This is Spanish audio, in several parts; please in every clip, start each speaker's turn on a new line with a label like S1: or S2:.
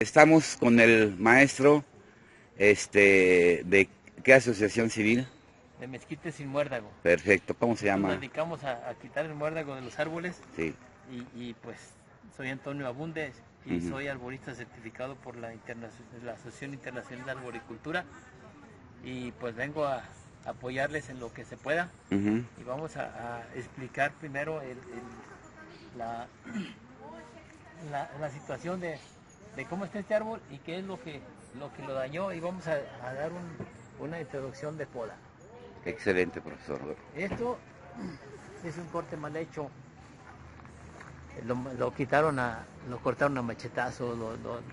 S1: Estamos con el maestro, ¿de qué asociación civil?
S2: De mezquite sin muérdago.
S1: Perfecto, ¿cómo se
S2: Nos
S1: llama?
S2: dedicamos a quitar el muérdago de los árboles
S1: Sí.
S2: pues soy Antonio Abundes y
S1: Ujú.
S2: soy arborista certificado por la Asociación Internacional de Arboricultura y pues vengo a apoyarles en lo que se pueda
S1: Ujú.
S2: y vamos a explicar primero la, la situación de cómo está este árbol y qué es lo que lo dañó y vamos a dar una introducción de poda.
S1: Excelente, profesor.
S2: Esto es un corte mal hecho, lo quitaron lo cortaron a machetazos,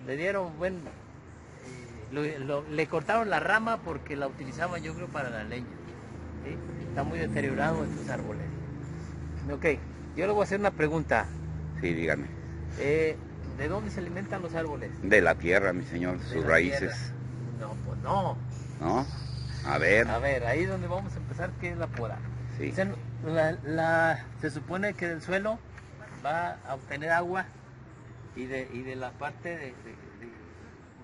S2: le dieron le cortaron la rama porque la utilizaban yo creo para la leña, ¿sí? Está muy deteriorado estos árboles. Ok, yo le voy a hacer una pregunta.
S1: Sí, dígame.
S2: ¿De dónde se alimentan los árboles?
S1: De la tierra, mi señor,
S2: De
S1: sus
S2: la tierra.
S1: raíces,
S2: No, pues no.
S1: ¿no? A ver,
S2: A ver, ahí es donde vamos a empezar, ¿qué es la poda?
S1: sí.
S2: O sea, se supone que del suelo va a obtener agua y de la parte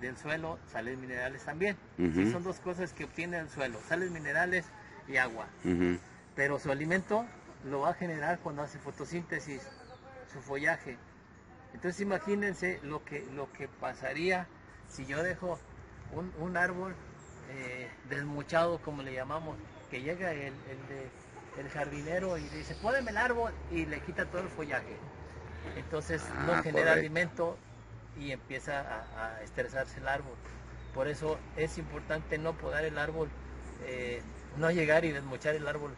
S2: del suelo sales minerales también.
S1: Ujú.
S2: Sí, son dos cosas que obtiene el suelo, sales minerales y agua.
S1: Ujú.
S2: Pero su alimento lo va a generar cuando hace fotosíntesis, su follaje. Entonces imagínense lo que pasaría si yo dejo un árbol desmuchado, como le llamamos, que llega el jardinero y dice, pódeme el árbol y le quita todo el follaje. Entonces no genera
S1: Correcto.
S2: alimento y empieza a estresarse el árbol. Por eso es importante no podar el árbol, no llegar y desmochar el árbol,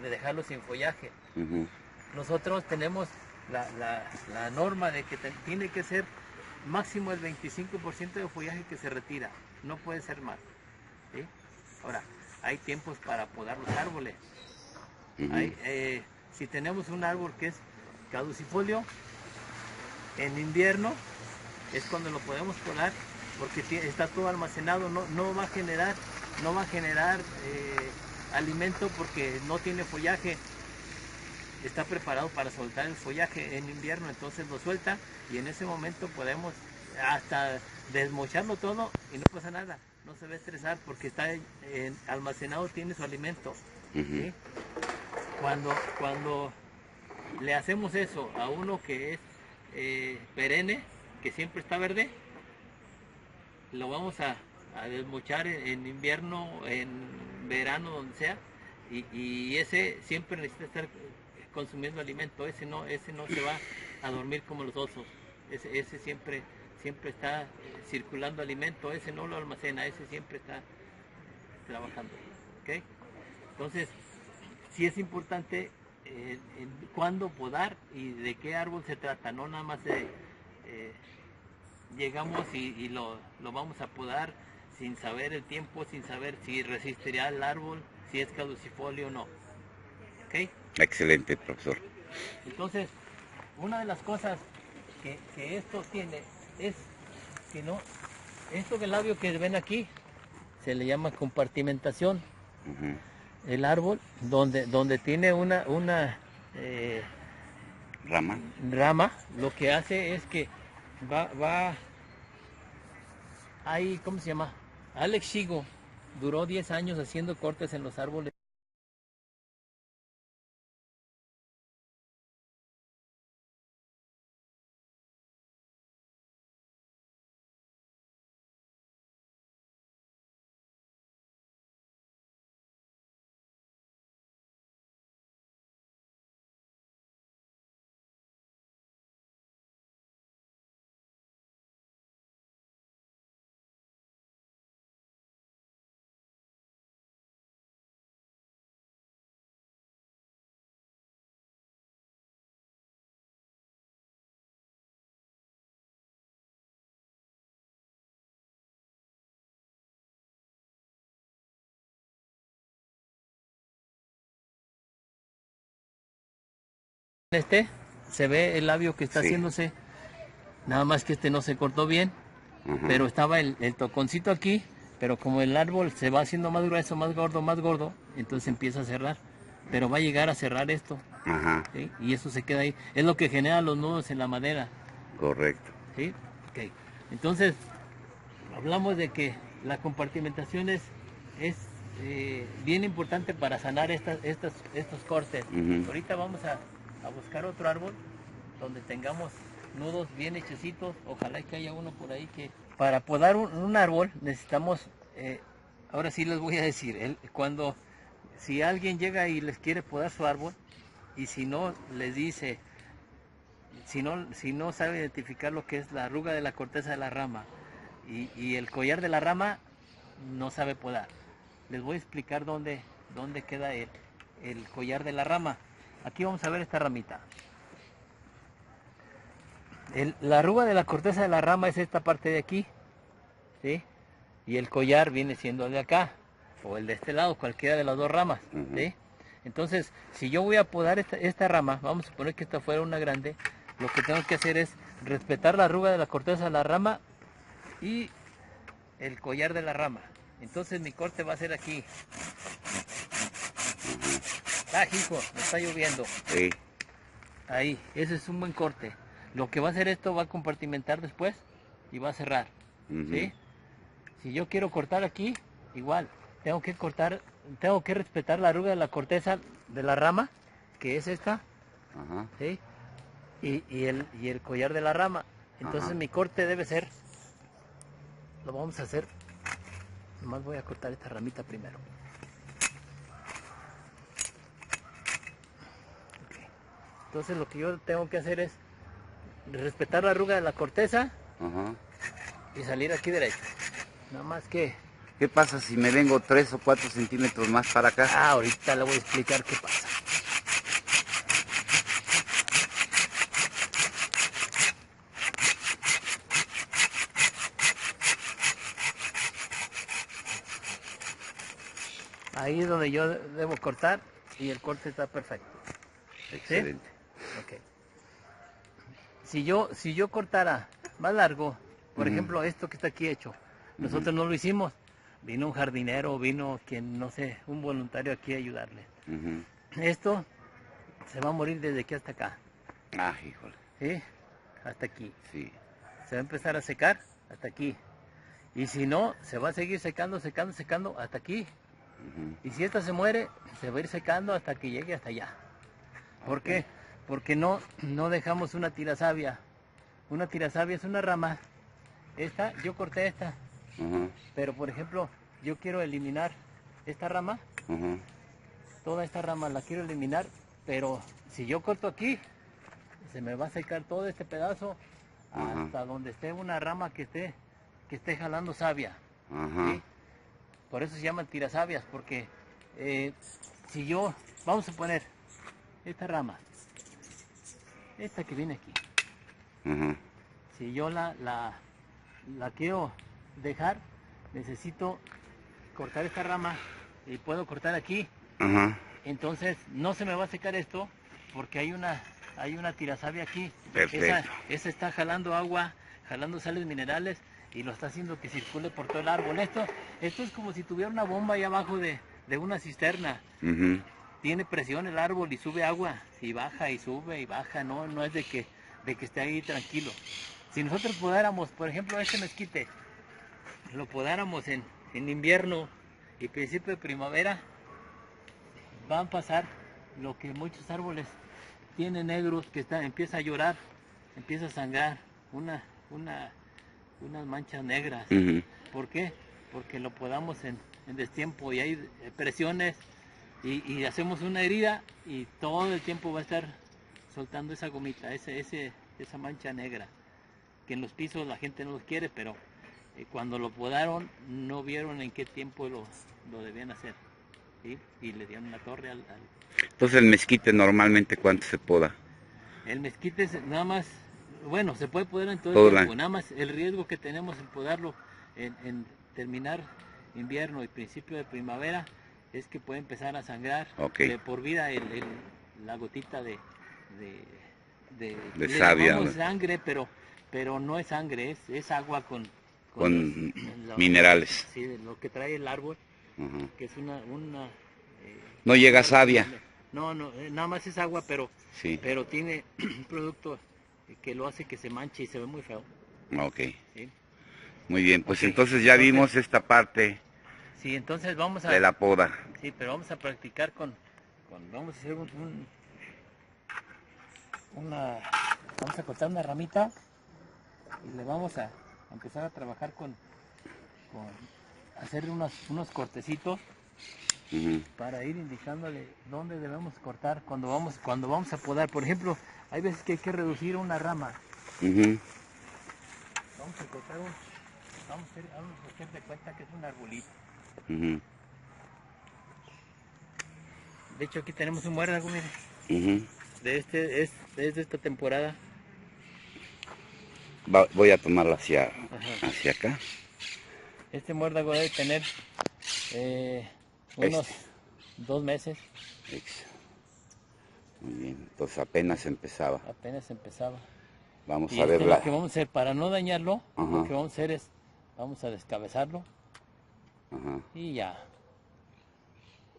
S2: de dejarlo sin follaje.
S1: Ujú.
S2: Nosotros tenemos la norma de que tiene que ser máximo el 25% de follaje que se retira, no puede ser más, ¿sí? Ahora, hay tiempos para podar los árboles.
S1: Ujú.
S2: Si tenemos un árbol que es caducifolio, en invierno es cuando lo podemos podar porque está todo almacenado, no va a generar, no va a generar alimento porque no tiene follaje, está preparado para soltar el follaje en invierno, entonces lo suelta y en ese momento podemos hasta desmocharlo todo y no pasa nada, no se va a estresar porque está almacenado, tiene su alimento,
S1: Ujú.
S2: ¿sí? Cuando le hacemos eso a uno que es perenne, que siempre está verde, lo vamos a desmochar en invierno, en verano, donde sea, y ese siempre necesita estar consumiendo alimento, ese no se va a dormir como los osos, ese siempre está circulando alimento, ese no lo almacena, ese siempre está trabajando, ¿ok? Entonces, sí es importante cuándo podar y de qué árbol se trata, no nada más llegamos y lo vamos a podar sin saber el tiempo, sin saber si resistirá el árbol, si es caducifolio o no. ¿Ok?
S1: Excelente, profesor.
S2: Entonces, una de las cosas que esto tiene es que no, esto del labio que ven aquí se le llama compartimentación.
S1: Ujú.
S2: El árbol donde tiene una eh,
S1: Rama.
S2: rama, lo que hace es que va ahí, ¿cómo se llama? Alex Shigo duró 10 años haciendo cortes en los árboles. Este se ve el labio que está
S1: Sí.
S2: haciéndose, nada más que este no se cortó bien,
S1: Ajá.
S2: pero estaba el toconcito aquí, pero como el árbol se va haciendo más grueso, más gordo, entonces empieza a cerrar, pero va a llegar a cerrar esto,
S1: Ajá.
S2: ¿sí? Y eso se queda ahí, es lo que genera los nudos en la madera.
S1: Correcto.
S2: ¿Sí? Ok. Entonces, hablamos de que la compartimentación es bien importante para sanar estos cortes.
S1: Ujú.
S2: Ahorita vamos a buscar otro árbol donde tengamos nudos bien hechecitos. Ojalá que haya uno por ahí que... Para podar un árbol necesitamos, ahora sí les voy a decir, si alguien llega y les quiere podar su árbol, y si no les dice, si no sabe identificar lo que es la arruga de la corteza de la rama y el collar de la rama, no sabe podar. Les voy a explicar dónde queda el collar de la rama. Aquí vamos a ver esta ramita. La arruga de la corteza de la rama es esta parte de aquí, ¿sí? Y el collar viene siendo el de acá, o el de este lado, cualquiera de las dos ramas, ¿sí? Entonces, si yo voy a podar esta rama, vamos a suponer que esta fuera una grande, lo que tengo que hacer es respetar la arruga de la corteza de la rama y el collar de la rama. Entonces mi corte va a ser aquí. Ah, hijo, me está lloviendo.
S1: Sí.
S2: Ahí, ese es un buen corte. Lo que va a hacer esto va a compartimentar después y va a cerrar. ¿Sí? Si yo quiero cortar aquí, igual, tengo que respetar la arruga de la corteza de la rama, que es esta,
S1: Ajá.
S2: ¿sí? Y el collar de la rama. Entonces
S1: Ajá.
S2: mi corte debe ser, lo vamos a hacer, nomás voy a cortar esta ramita primero. Okay. Entonces lo que yo tengo que hacer es respetar la arruga de la corteza
S1: Ajá.
S2: y salir aquí derecho. Nada más que...
S1: ¿Qué pasa si me vengo 3 o 4 centímetros más para acá?
S2: ahorita le voy a explicar qué pasa. Ahí es donde yo debo cortar y el corte está perfecto.
S1: Excelente.
S2: Okay. Si yo cortara más largo, por ejemplo esto que está aquí hecho, nosotros no lo hicimos. Vino un jardinero, vino quien, no sé, un voluntario aquí a ayudarle. Esto se va a morir desde aquí hasta acá.
S1: Ah, híjole.
S2: ¿Sí? Hasta aquí.
S1: Sí.
S2: Se va a empezar a secar hasta aquí. Y si no, se va a seguir secando, secando, secando hasta aquí. Y si esta se muere, se va a ir secando hasta que llegue hasta allá. ¿Por qué? Porque no dejamos una tirasavia. Una tirasavia es una rama. Esta, yo corté esta. Pero por ejemplo, yo quiero eliminar esta rama. Toda esta rama la quiero eliminar. Pero si yo corto aquí, se me va a secar todo este pedazo hasta donde esté una rama que esté jalando savia. ¿Sí? Por eso se llaman tirasavias, porque si yo, vamos a poner esta rama, esta que viene aquí, si yo la quiero dejar, necesito cortar esta rama y puedo cortar aquí. Entonces no se me va a secar esto porque hay una tirasavia aquí.
S1: Perfecto.
S2: Esa está jalando agua, jalando sales minerales y lo está haciendo que circule por todo el árbol. Esto es como si tuviera una bomba ahí abajo de una cisterna. Tiene presión el árbol y sube agua y baja y sube y baja. No es de que esté ahí tranquilo. Si nosotros podáramos, por ejemplo, este mezquite, lo podáramos en invierno y principio de primavera, van a pasar lo que muchos árboles tienen negros, que empieza a llorar, empieza a sangrar unas manchas negras. ¿Por qué? Porque lo podamos en destiempo y hay presiones y hacemos una herida y todo el tiempo va a estar soltando esa gomita, esa mancha negra, que en los pisos la gente no los quiere, pero cuando lo podaron no vieron en qué tiempo lo debían hacer. ¿Sí? Y le dieron una torre al...
S1: Entonces el mezquite normalmente ¿cuánto se poda?
S2: El mezquite nada más, bueno, se puede podar en todo el tiempo, nada más el riesgo que tenemos en podarlo en terminar invierno y principio de primavera es que puede empezar a sangrar de por vida la gotita de
S1: savia.
S2: Le sangre, pero no es sangre, es agua con
S1: minerales.
S2: Sí, lo que trae el árbol, que es una
S1: no llega savia.
S2: No, nada más es agua, pero tiene un producto que lo hace que se manche y se ve muy feo.
S1: Ok.
S2: ¿sí?
S1: Muy bien, pues
S2: Ok,
S1: entonces ya vimos esta parte
S2: Sí, entonces vamos a...
S1: de la poda.
S2: Sí, pero vamos a practicar vamos a hacer vamos a cortar una ramita y le vamos a empezar a trabajar con hacer unos cortecitos
S1: Ujú,
S2: para ir indicándole dónde debemos cortar cuando vamos a podar. Por ejemplo, hay veces que hay que reducir una rama.
S1: ujú,
S2: Vamos a cortar vamos a hacer de cuenta que es un arbolito.
S1: ujú,
S2: De hecho, aquí tenemos un muérdago, mire,
S1: ujú.
S2: es de esta temporada.
S1: Voy a tomarlo
S2: Ajá.
S1: hacia acá.
S2: Este muérdago debe tener unos
S1: Este.
S2: 2 meses,
S1: Ex. Muy bien, entonces apenas empezaba.
S2: apenas empezaba.
S1: Vamos
S2: Y
S1: a ver
S2: lo que
S1: la...
S2: vamos a hacer, para no dañarlo, lo
S1: Ajá,
S2: que vamos a hacer es, vamos a descabezarlo
S1: ajá,
S2: y ya,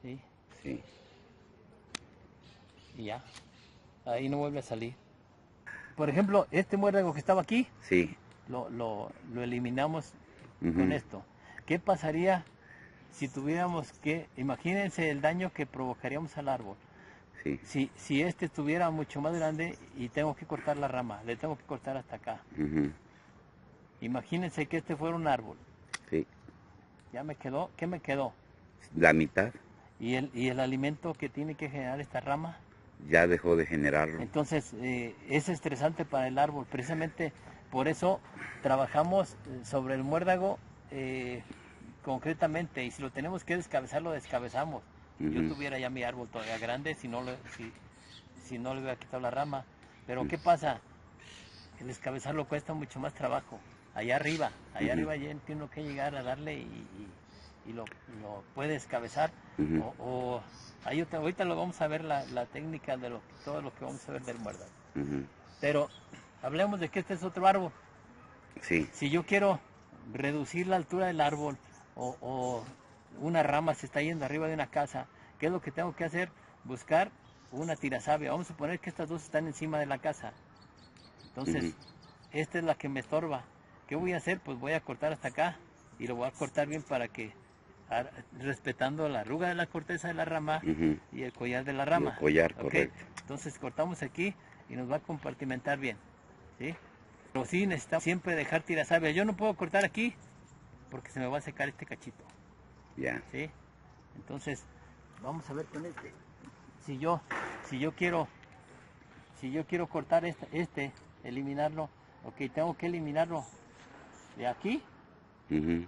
S2: ¿sí?
S1: sí.
S2: Y ya, ahí no vuelve a salir. Por ejemplo, este muérdago que estaba aquí,
S1: Sí.
S2: lo eliminamos con
S1: Ujú,
S2: esto. ¿Qué pasaría si tuviéramos imagínense el daño que provocaríamos al árbol?
S1: sí.
S2: Si este estuviera mucho más grande y tengo que cortar la rama, le tengo que cortar hasta acá.
S1: Ujú,
S2: Imagínense que este fuera un árbol.
S1: sí.
S2: Ya me quedó, ¿qué me quedó?
S1: La mitad
S2: Y el alimento que tiene que generar esta rama.
S1: ya dejó de generarlo.
S2: Entonces, es estresante para el árbol. Precisamente por eso trabajamos sobre el muérdago concretamente. Y si lo tenemos que descabezar, lo descabezamos. Yo
S1: Ujú,
S2: tuviera ya mi árbol todavía grande si no le hubiera quitado la rama. Pero
S1: ujú,
S2: ¿qué pasa? El descabezarlo cuesta mucho más trabajo. Allá
S1: ujú,
S2: arriba ya tiene uno que llegar a darle y lo puede descabezar.
S1: ujú,
S2: O ahorita lo vamos a ver la técnica de todo lo que vamos a ver del muérdago.
S1: ujú.
S2: Pero hablemos de que este es otro árbol.
S1: Sí.
S2: Si yo quiero reducir la altura del árbol o una rama se está yendo arriba de una casa, ¿qué es lo que tengo que hacer? Buscar una tirazabia. Vamos a suponer que estas dos están encima de la casa.
S1: Ujú,
S2: Entonces, esta es la que me estorba. ¿Qué voy a hacer? Pues voy a cortar hasta acá y lo voy a cortar bien para que, respetando la arruga de la corteza de la rama
S1: ujú.
S2: y el collar de la
S1: Y el
S2: rama.
S1: collar,
S2: ¿Ok?
S1: correcto.
S2: Entonces cortamos aquí y nos va a compartimentar bien. ¿Sí? Pero sí necesitamos siempre dejar tirazabia. Yo no puedo cortar aquí porque se me va a secar este cachito.
S1: Ya.
S2: ¿Sí? Entonces, vamos a ver con este. Si yo, si yo quiero si yo quiero cortar eliminarlo, ok, tengo que eliminarlo de aquí,
S1: Ujú,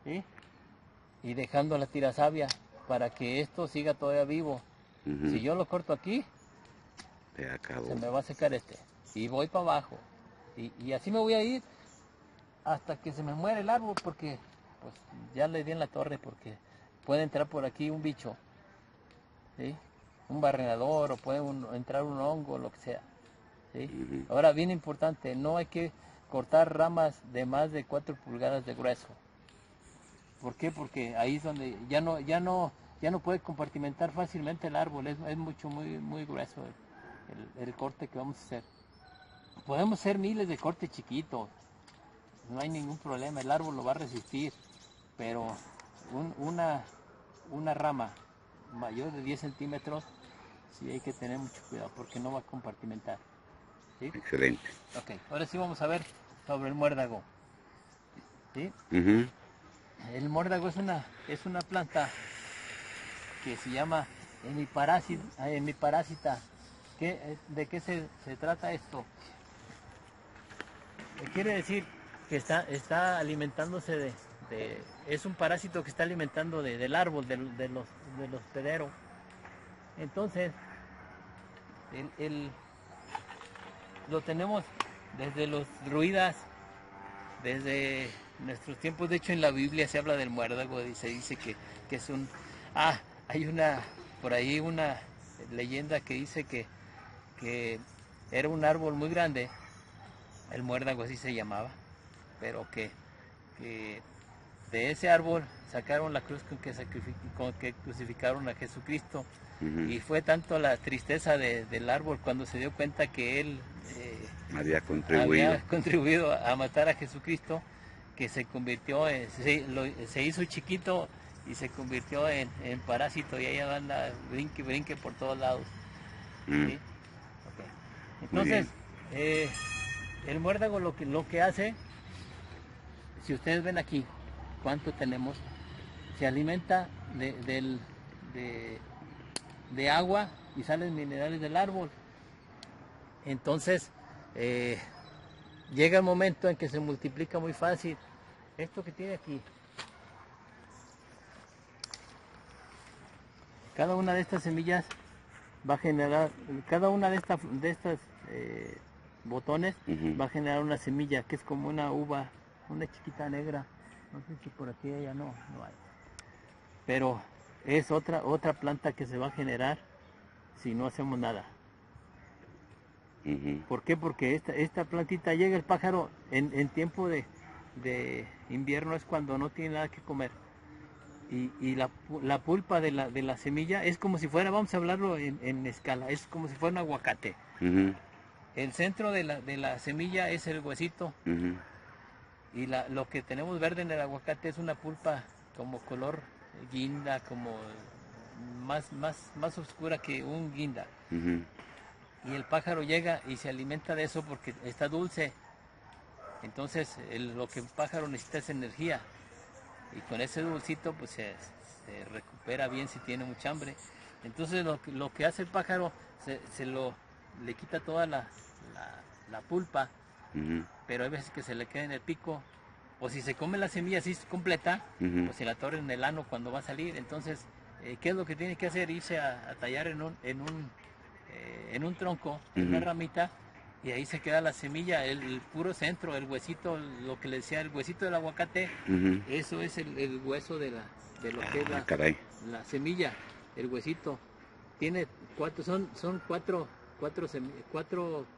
S2: ¿sí? Y dejando la tirazabia para que esto siga todavía vivo.
S1: ujú.
S2: Si yo lo corto aquí,
S1: Se acabó.
S2: se me va a secar este. Y voy para abajo. Y así me voy a ir hasta que se me muera el árbol porque pues ya le di en la torre porque puede entrar por aquí un bicho, ¿sí? Un barrenador o puede entrar un hongo, lo que sea. ¿Sí?
S1: Ujú,
S2: Ahora, bien importante, no hay que cortar ramas de más de 4 pulgadas de grueso. ¿Por qué? Porque ahí es donde ya no puede compartimentar fácilmente el árbol, es muy grueso el corte que vamos a hacer. Podemos hacer miles de cortes chiquitos, no hay ningún problema, el árbol lo va a resistir, pero una rama mayor de 10 centímetros, sí hay que tener mucho cuidado porque no va a compartimentar. ¿Sí?
S1: excelente.
S2: Ok, ahora sí vamos a ver sobre el muérdago. ¿Sí?
S1: Ujú,
S2: El muérdago es una planta que se llama hemiparásita. ¿De qué se trata esto? Quiere decir que está alimentándose es un parásito que está alimentando del árbol, del hospedero. Entonces, lo tenemos desde los druidas, desde nuestros tiempos. De hecho, en la Biblia se habla del muérdago y se dice que es un... Ah, hay por ahí una leyenda que dice que era un árbol muy grande, el muérdago así se llamaba, pero que de ese árbol sacaron la cruz con que crucificaron a Jesucristo.
S1: ujú.
S2: Y fue tanto la tristeza del árbol cuando se dio cuenta que él
S1: había contribuido.
S2: había contribuido a matar a Jesucristo, que se convirtió, se hizo chiquito y se convirtió en parásito, y ella anda brinque, brinque por todos lados.
S1: Mm.
S2: ¿Sí? Okay. Entonces, el muérdago lo que hace, si ustedes ven aquí, ¿cuánto tenemos? Se alimenta de agua y salen minerales del árbol. Entonces, llega el momento en que se multiplica muy fácil. Esto que tiene aquí, cada una de estas semillas va a generar, cada una de estas botones va a generar una semilla que es como una uva, una chiquita negra. No sé si por aquí ya no hay. Pero es otra planta que se va a generar si no hacemos nada. ¿Por qué? Porque esta plantita llega el pájaro en tiempo de invierno, es cuando no tiene nada que comer. Y la pulpa de la semilla es como si fuera, vamos a hablarlo en escala, es como si fuera un aguacate. El centro de la semilla es el huesito. Y lo que tenemos verde en el aguacate es una pulpa como color guinda, como más oscura que un guinda. Y el pájaro llega y se alimenta de eso porque está dulce. Entonces lo que el pájaro necesita es energía. Y con ese dulcito pues se recupera bien si tiene mucha hambre. Entonces lo que hace el pájaro, le quita toda la pulpa, pero hay veces que se le queda en el pico. O si se come la semilla así completa, pues se la torre en el ano cuando va a salir. Entonces, ¿qué es lo que tiene que hacer? Irse a tallar en un tronco, en una ramita, y ahí se queda la semilla, el puro centro, el huesito, lo que le decía, el huesito del aguacate. Eso es el hueso de lo que es la semilla, el huesito. Tiene son cuatro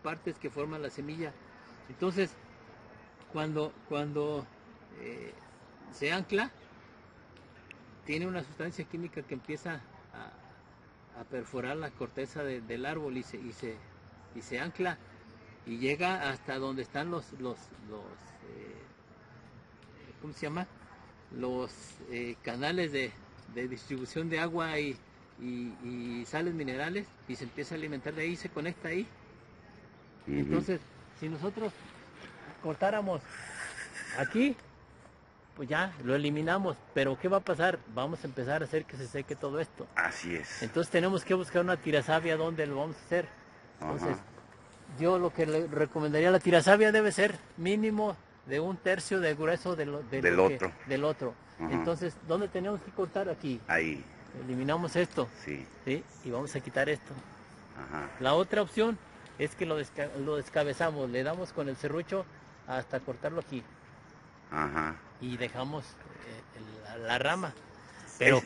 S2: partes que forman la semilla. Entonces, cuando se ancla, tiene una sustancia química que empieza a perforar la corteza del árbol y se ancla y llega hasta donde están los ¿cómo se llama? Los canales de distribución de agua y sales minerales, y se empieza a alimentar de ahí, se conecta ahí. Entonces, si nosotros cortáramos aquí, pues ya lo eliminamos, pero ¿qué va a pasar? Vamos a empezar a hacer que se seque todo esto.
S1: Así es.
S2: Entonces tenemos que buscar una tirasavia donde lo vamos a hacer. Entonces, yo lo que le recomendaría, la tirasavia debe ser mínimo de 1/3 del grueso del otro. Entonces, ¿dónde tenemos que cortar? Aquí.
S1: Ahí.
S2: Eliminamos esto.
S1: Sí.
S2: ¿Sí? Y vamos a quitar esto. La otra opción es que lo descabezamos, le damos con el serrucho hasta cortarlo aquí. Y dejamos la rama. Pero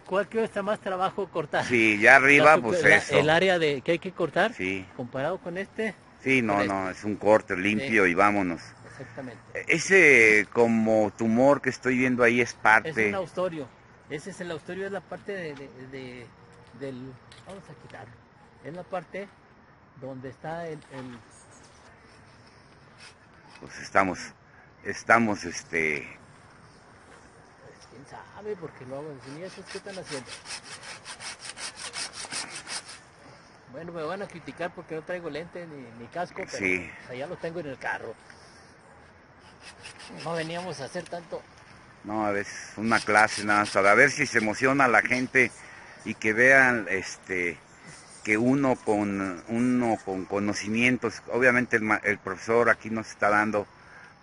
S2: ¿cuál cuesta más trabajo cortar?
S1: Sí, ya arriba, pues eso.
S2: El área que hay que cortar,
S1: sí,
S2: comparado con este.
S1: Sí, no, es un corte limpio, sí, y vámonos.
S2: Exactamente.
S1: Ese como tumor que estoy viendo ahí es parte...
S2: Es un austorio. Ese es el austorio, es la parte del... Vamos a quitarlo. Es la parte donde está el...
S1: Pues estamos
S2: Pues quién sabe, porque luego ni esos ¿qué están haciendo? Bueno, me van a criticar porque no traigo lente ni casco, pero
S1: sí,
S2: allá lo tengo en el carro. No veníamos a hacer tanto.
S1: No, es una clase nada más, para ver si se emociona la gente y que vean que uno con conocimientos, obviamente el profesor aquí nos está dando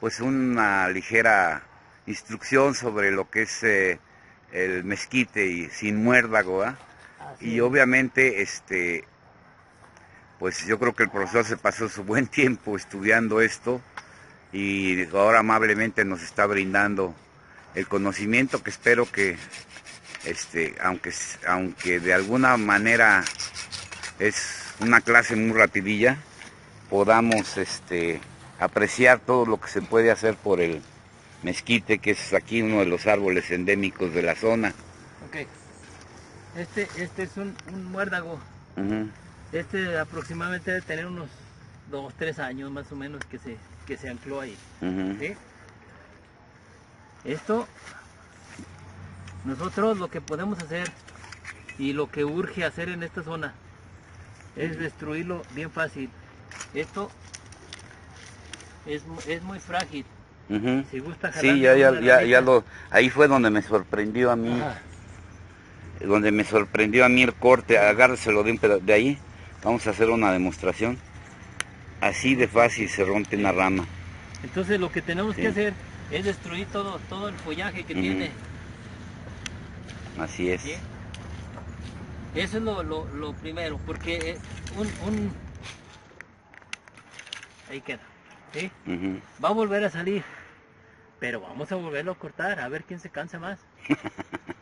S1: pues una ligera instrucción sobre lo que es el mezquite y sin muérdago, ¿eh? Y obviamente pues yo creo que el profesor se pasó su buen tiempo estudiando esto y ahora amablemente nos está brindando el conocimiento que espero que aunque de alguna manera es una clase muy rapidilla, podamos apreciar todo lo que se puede hacer por el mezquite, que es aquí uno de los árboles endémicos de la zona.
S2: Ok. Este es un muérdago. Este aproximadamente debe tener unos 2, 3 años más o menos que se ancló ahí.
S1: Ujú.
S2: ¿Sí? Esto, nosotros lo que podemos hacer y lo que urge hacer en esta zona es destruirlo bien fácil. Esto es muy frágil.
S1: Ujú.
S2: Si gusta
S1: Sí,
S2: jalarle una ramita.
S1: ahí fue donde me sorprendió a mí,
S2: Ajá.
S1: el corte, agárreselo de un de ahí, vamos a hacer una demostración, así de fácil se rompe
S2: Sí.
S1: una rama.
S2: Entonces lo que tenemos
S1: Sí.
S2: que hacer es destruir todo el follaje que
S1: Ujú.
S2: tiene.
S1: Así es.
S2: ¿Sí? Eso es lo primero, porque un... ahí queda. ¿Sí?
S1: Ujú.
S2: Va a volver a salir, pero vamos a volverlo a cortar, a ver quién se cansa más.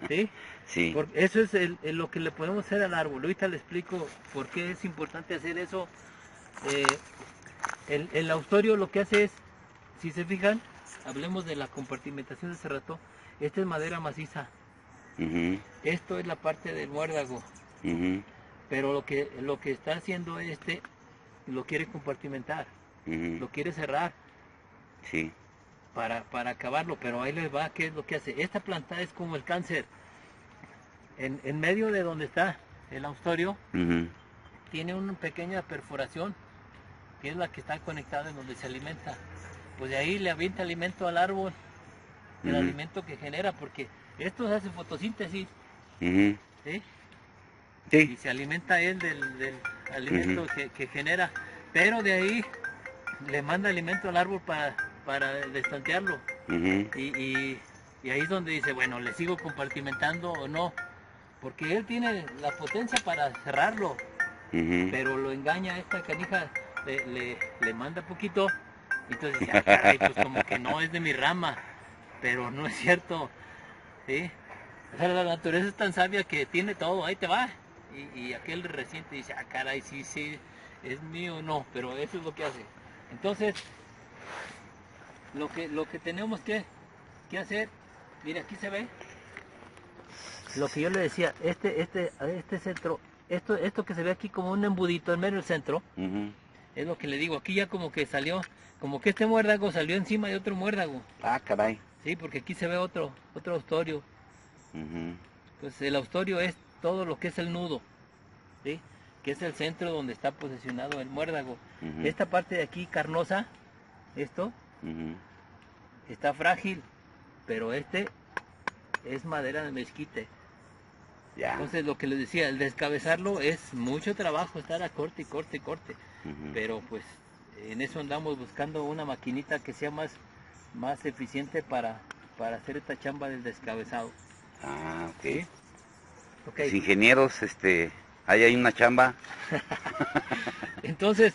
S2: ¿Sí?
S1: Sí.
S2: Porque eso es lo que le podemos hacer al árbol. Ahorita le explico por qué es importante hacer eso. Eh, el austorio lo que hace es, si se fijan, hablemos de la compartimentación de hace rato, esta es madera maciza,
S1: Ujú.
S2: esto es la parte del muérdago,
S1: Ujú.
S2: pero lo que está haciendo lo quiere compartimentar,
S1: Ujú.
S2: lo quiere cerrar
S1: Sí.
S2: para acabarlo, pero ahí les va, ¿qué es lo que hace? Esta planta es como el cáncer, en medio de donde está el austorio,
S1: Ujú.
S2: tiene una pequeña perforación, que es la que está conectada en donde se alimenta. Pues de ahí le avienta alimento al árbol, el
S1: Ujú.
S2: alimento que genera, porque esto hace fotosíntesis,
S1: Ujú.
S2: ¿sí? Y
S1: Sí.
S2: se alimenta él del alimento
S1: Ujú.
S2: que genera, pero de ahí le manda alimento al árbol para destantearlo.
S1: Ujú.
S2: Y ahí es donde dice, bueno, ¿le sigo compartimentando o no? Porque él tiene la potencia para cerrarlo,
S1: Ujú.
S2: pero lo engaña esta canija, le manda poquito, y entonces dice, ah, caray, pues como que no es de mi rama, pero no es cierto, ¿sí? O sea, la naturaleza es tan sabia que tiene todo, ahí te va. Y aquel reciente dice, ah, caray, sí, sí, es mío o no, pero eso es lo que hace. Entonces, lo que tenemos que hacer, mira, aquí se ve, lo que yo le decía, este centro, esto que se ve aquí como un embudito en medio del centro,
S1: Ujú.
S2: es lo que le digo, aquí ya como que salió, como que este muérdago salió encima de otro muérdago,
S1: Ah, caray.
S2: ¿sí? Porque aquí se ve otro austorio.
S1: Ujú.
S2: Pues el austorio es todo lo que es el nudo, ¿sí? Que es el centro donde está posicionado el muérdago.
S1: Ujú.
S2: Esta parte de aquí carnosa, esto,
S1: Ujú.
S2: está frágil, pero este es madera de mezquite.
S1: Ya.
S2: Entonces lo que les decía, el descabezarlo es mucho trabajo, estar a corte y corte y corte.
S1: Ujú.
S2: Pero pues en eso andamos buscando una maquinita que sea más eficiente para hacer esta chamba del descabezado.
S1: Ah, ok.
S2: ¿Sí? Ok.
S1: Los ingenieros, ahí hay una chamba.
S2: Entonces,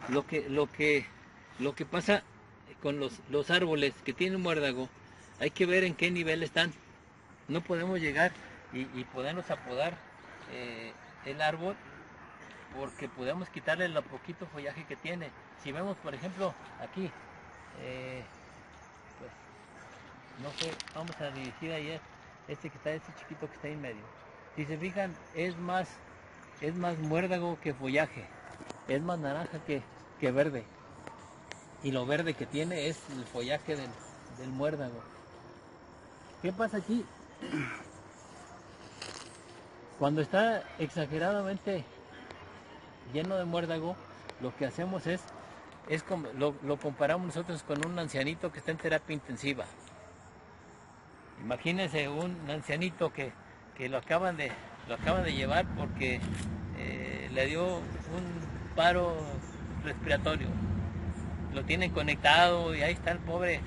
S2: lo que pasa con los árboles que tienen muérdago, hay que ver en qué nivel están. No podemos llegar y podernos apodar el árbol porque podemos quitarle lo poquito follaje que tiene. Si vemos, por ejemplo, aquí, pues, no sé, vamos a dirigir ayer este chiquito que está ahí en medio. Si se fijan, es más muérdago que follaje, es más naranja que verde. Y lo verde que tiene es el follaje del muérdago. ¿Qué pasa aquí? Cuando está exageradamente lleno de muérdago, lo que hacemos es como, lo comparamos nosotros con un ancianito que está en terapia intensiva. Imagínense un ancianito que lo acaban de llevar porque le dio un paro respiratorio. Lo tienen conectado y ahí está el pobre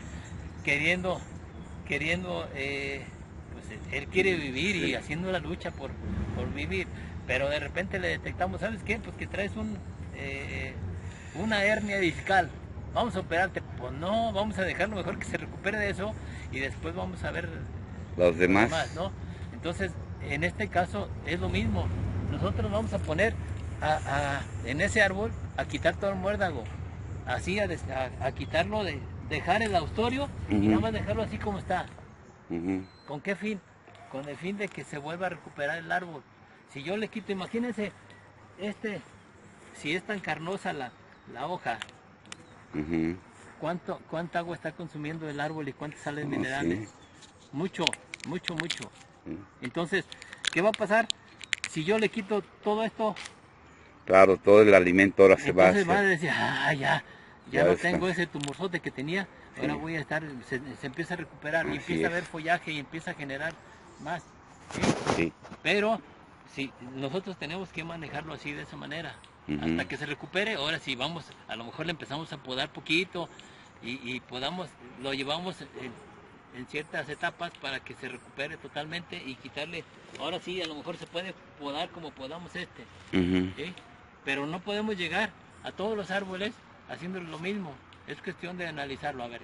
S2: queriendo pues él quiere vivir y haciendo la lucha por vivir. Pero de repente le detectamos, ¿sabes qué? Pues que traes una hernia discal. Vamos a operarte. Pues no, vamos a dejarlo mejor que se recupere de eso y después vamos a ver
S1: Los
S2: lo
S1: demás.
S2: demás, ¿no? Entonces, en este caso es lo mismo. Nosotros vamos a poner en ese árbol a quitar todo el muérdago, así a quitarlo, dejar el austorio y
S1: Ujú.
S2: nada más dejarlo así como está.
S1: Ujú.
S2: ¿Con qué fin? Con el fin de que se vuelva a recuperar el árbol. Si yo le quito, imagínense, este si es tan carnosa la hoja,
S1: Ujú.
S2: ¿cuánta agua está consumiendo el árbol y cuántas sales
S1: No,
S2: minerales?
S1: sí,
S2: Mucho, mucho, mucho.
S1: sí.
S2: Entonces, ¿qué va a pasar? Si yo le quito todo esto,
S1: Claro, todo el alimento ahora se va a
S2: entonces va a
S1: hacer,
S2: decir, ya
S1: ya
S2: no
S1: está.
S2: tengo ese tumorzote que tenía, ahora
S1: Sí,
S2: voy a estar, se empieza a recuperar y
S1: así
S2: empieza a
S1: es.
S2: haber follaje y empieza a generar más. ¿Sí?
S1: Sí.
S2: Pero si nosotros tenemos que manejarlo así de esa manera, hasta
S1: Ujú.
S2: que se recupere, ahora sí vamos, a lo mejor le empezamos a podar poquito y podamos, lo llevamos en ciertas etapas para que se recupere totalmente y quitarle, ahora sí a lo mejor se puede podar como podamos este,
S1: Ujú.
S2: ¿sí? Pero no podemos llegar a todos los árboles haciendo lo mismo, es cuestión de analizarlo, a ver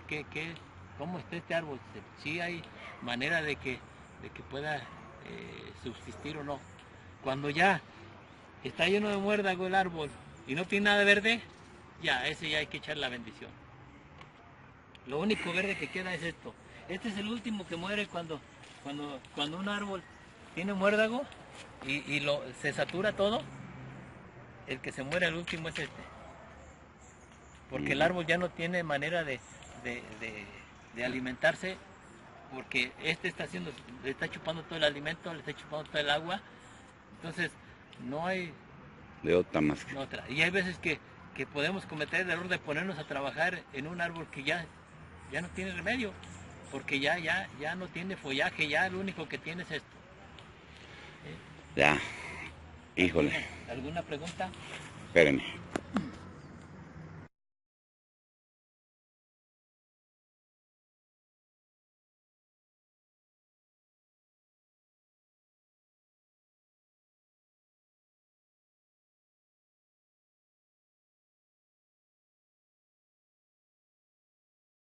S2: cómo está este árbol, si hay manera de que pueda subsistir o no. Cuando ya está lleno de muérdago el árbol y no tiene nada de verde, ya, ese ya hay que echar la bendición. Lo único verde que queda es esto. Este es el último que muere cuando un árbol tiene muérdago y se satura todo, el que se muere al último es este. Porque el
S1: Ujú.
S2: árbol ya no tiene manera de, de- de alimentarse, porque este le está chupando todo el alimento, le está chupando todo el agua, entonces no hay
S1: De otra más.
S2: otra. Y hay veces que podemos cometer el error de ponernos a trabajar en un árbol que ya no tiene remedio, porque ya no tiene follaje, ya lo único que tiene es esto. ¿Sí?
S1: Ya, híjole,
S2: ¿Alguna pregunta?
S1: espérenme.